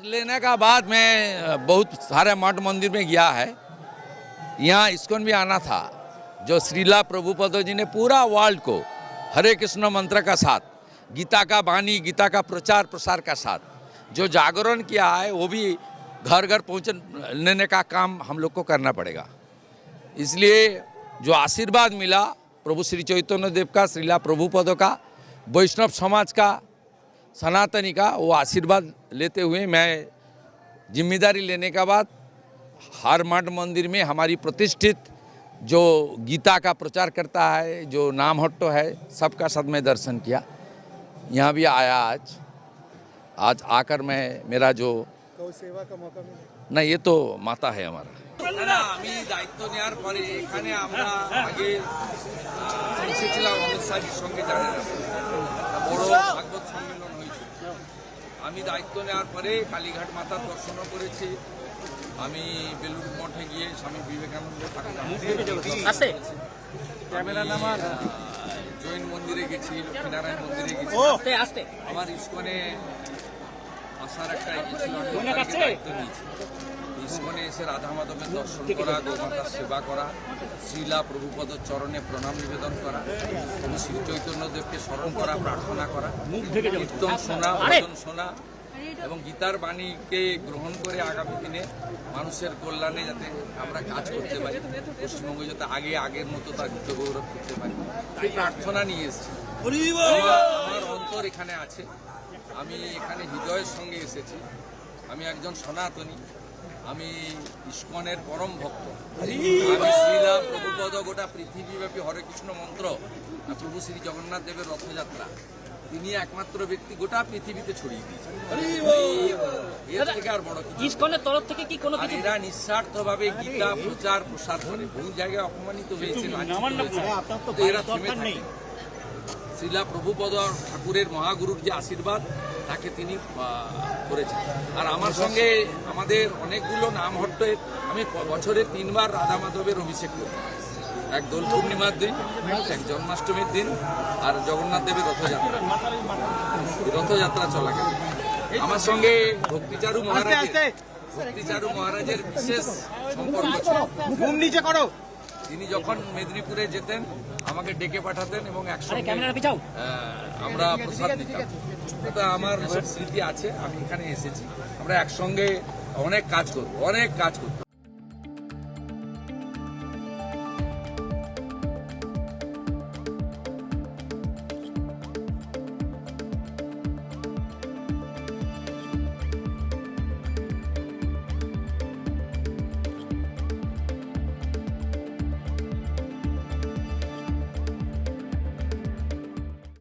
लेने का बाद मैं बहुत सारे मठ मंदिर में गया है। यहाँ इस्कॉन भी आना था। जो श्रीला प्रभुपद जी ने पूरा वर्ल्ड को हरे कृष्ण मंत्र का साथ, गीता का वाणी, गीता का प्रचार प्रसार का साथ जो जागरण किया है, वो भी घर घर पहुँचने का काम हम लोग को करना पड़ेगा। इसलिए जो आशीर्वाद मिला प्रभु श्री चैतन्य देव का, श्रीला प्रभुपद का, वैष्णव समाज का, सनातनी का, वो आशीर्वाद लेते हुए मैं जिम्मेदारी लेने के बाद हर मठ मंदिर में हमारी प्रतिष्ठित जो गीता का प्रचार करता है, जो नाम हट्टो है, सबका साथ में दर्शन किया। यहाँ भी आया आज आकर मैं मेरा जो सेवा का मौका मिला না, ये तो माता है हमारा। আমি দায়িত্ব নেওয়ার পরে এখানে আমরা আগে এসেছিলাম অমিত শাহজির সঙ্গে, জানেন বড় ভাগবত সম্মেলন হয়েছিল। আমি দায়িত্ব নেওয়ার পরে কালীঘাট মাতার দর্শনও করেছি। আমি বেলুড় মঠে গিয়ে স্বামী বিবেকানন্দ জৈন মন্দিরে গেছি, লক্ষ্মীনারায়ণ মন্দিরে গেছি। আমার ইস্কনে আসার একটা ইয়ে ছিল, আমি দায়িত্ব নিয়েছি। ইস্কনে এসে রাধা মাধবের দর্শন করা, গোমাতার সেবা করা, শ্রীলা প্রভুপদর চরণে প্রণাম নিবেদন করা, প্রভু শ্রী চৈতন্যদেবকে স্মরণ করা, প্রার্থনা করা, কীর্তন শোনা, ভজন শোনা এবং গীতার বাণীকে গ্রহণ করে আগামী দিনে মানুষের কল্যাণে যাতে আমরা কাজ করতে পারি, পশ্চিমবঙ্গ যাতে আগের মতো তার গীত গৌরব করতে পারি, সেই প্রার্থনা নিয়ে এসেছি। আমার অন্তর এখানে আছে, আমি এখানে হৃদয়ের সঙ্গে এসেছি। আমি একজন সনাতনী, আমি ইস্কনের পরম ভক্ত। আমি শ্রীলা প্রভুপদ গোটা পৃথিবীব্যাপী হরে কৃষ্ণ মন্ত্র আর প্রভু শ্রী জগন্নাথ দেবের রথযাত্রা তিনি একমাত্র ব্যক্তি গোটা পৃথিবীতে ছড়িয়ে দিয়েছেন। এর থেকে আর বড় কিছু ইস্কনের তরফ থেকে কি কোনো কিছু? এরা নিঃস্বার্থভাবে গীতা প্রচার প্রসার করে বহু জায়গায় অপমানিত হয়েছে, এরা থেমে থাকে। শ্রীলা প্রভুপদ ঠাকুরের মহাগুরুর যে আশীর্বাদ তাকে তিনি করেছেন। আর আমার সঙ্গে আমাদের অনেকগুলো নাম হট্টে আমি বছরে 3 বার রাধা মাধবের অভিষেক করি। এক দোল পূর্ণিমার দিন, এক জন্মাষ্টমীর দিন, আর জগন্নাথ দেবের রথযাত্রা চলাকালীন আমার সঙ্গে ভক্তিচারু মহারাজের বিশেষ সম্পর্ক ছিল। তিনি যখন মেদিনীপুরে যেতেন আমাকে ডেকে পাঠাতেন এবং একসঙ্গে আমরা প্রসাদ দিতাম। এটা আমার স্মৃতি আছে, আমি এখানে এসেছি, আমরা একসঙ্গে অনেক কাজ করবো।